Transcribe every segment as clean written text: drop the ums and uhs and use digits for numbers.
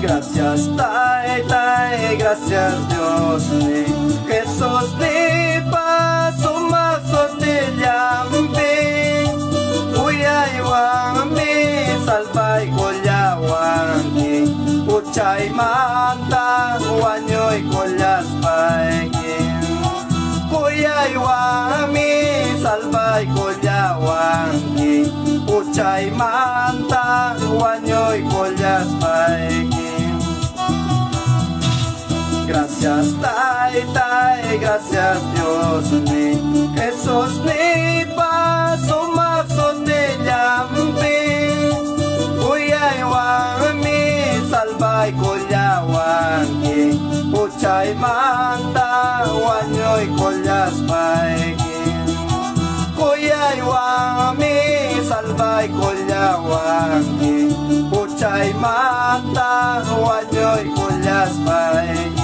Gracias, Tay, Tay, gracias Dios ni Jesús ni paso más de llame Uyay wami salvay kolyawangi Uchay manta wanyoy kolyas paigin Uyay wami salvay kolyawangi Uchay manta wanyoy kolyas paigin Gracias, Tay, Tay, gracias Dios ni Jesús ni paso más de llame Uyay wami salvay kolyawangi Uchay manta wanyoy kolyas paigin Uyay wami salvay kolyawangi Uchay manta wanyoy kolyas paigin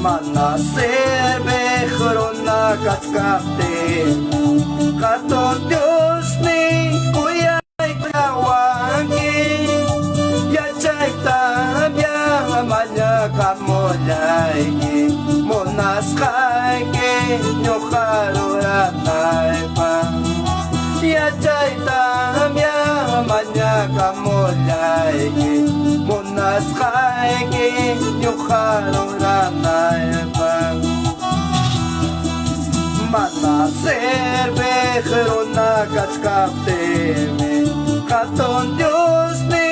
Mana serve corona katkapte Katon Dios ni kuyay kawangi Yachay tabya manya kamolyay Monas kaike nyokaruranay pa Yachay tabya manya kamolyay Monas kaike nyokaruranay pa Mana serve corona katkapteme Katon Dios ni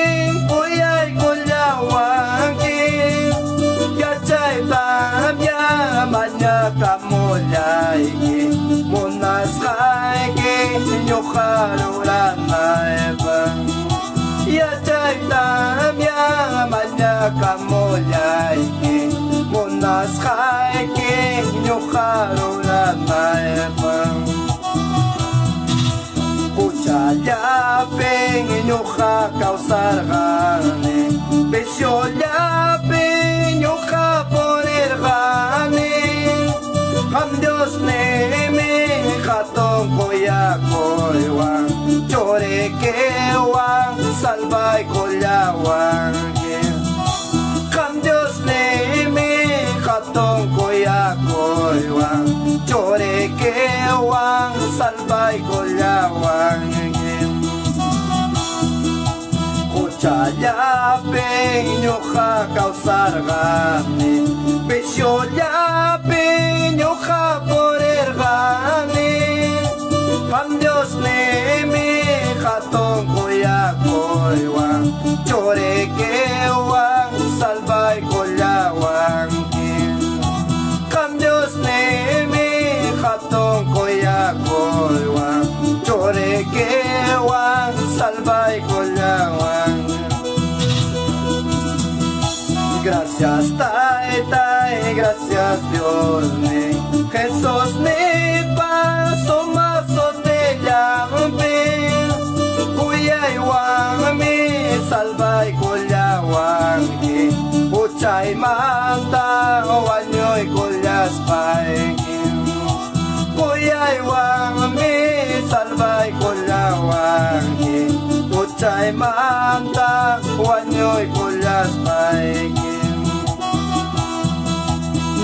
kuyay kolyawangi Yachay tabya manya kamolyay Monas kaike nyokaruranay pa Yachay tabya manya kamolyay Monas kaike nyokaruranay pa Puchalyapeng inyokakausargane Besyolyapeng inyokapolirgane Ham Dios neme katong koyakoywang Chorekewang salvay kolyawang Ham Dios neme katong koyakoywang Chorekewang salvay kolyawang Kuchalyapeng inyokakausargane Besyolyapeng inyokaporergane Ham Dios neme katong koyakoywang Chorekewang salvay kolyawang Ham Dios neme katong koyakoywang Chorekewang salvay kolyawang Gracias, Tay, Tay, gracias Dios ni Jesús ni paso más de llame Uyay wami salvay kolyawangi Uchay manta wanyoy kolyas paigin Uyay wami salvay kolyawangi Uchay manta wanyoy kolyas paigin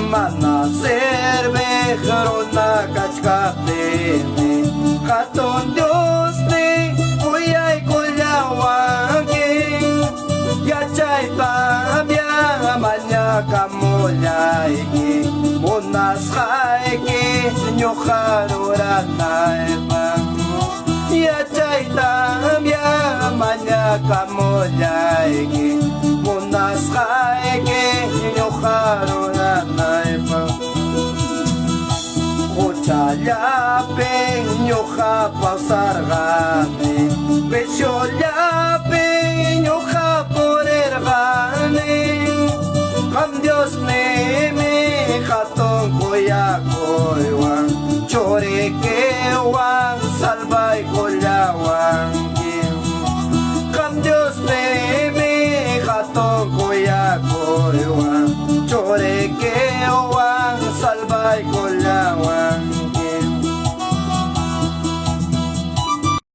Mana serve corona kachkapteme Katon Dios ni kuyay kolyawangi Yachay tabya manya kamolyay Monas kaike nyokaruranay pa Yachay tabya manya kamolyay Monas kaike nyokaruranay pa Kuchalyapeng nyokapasargane Besyo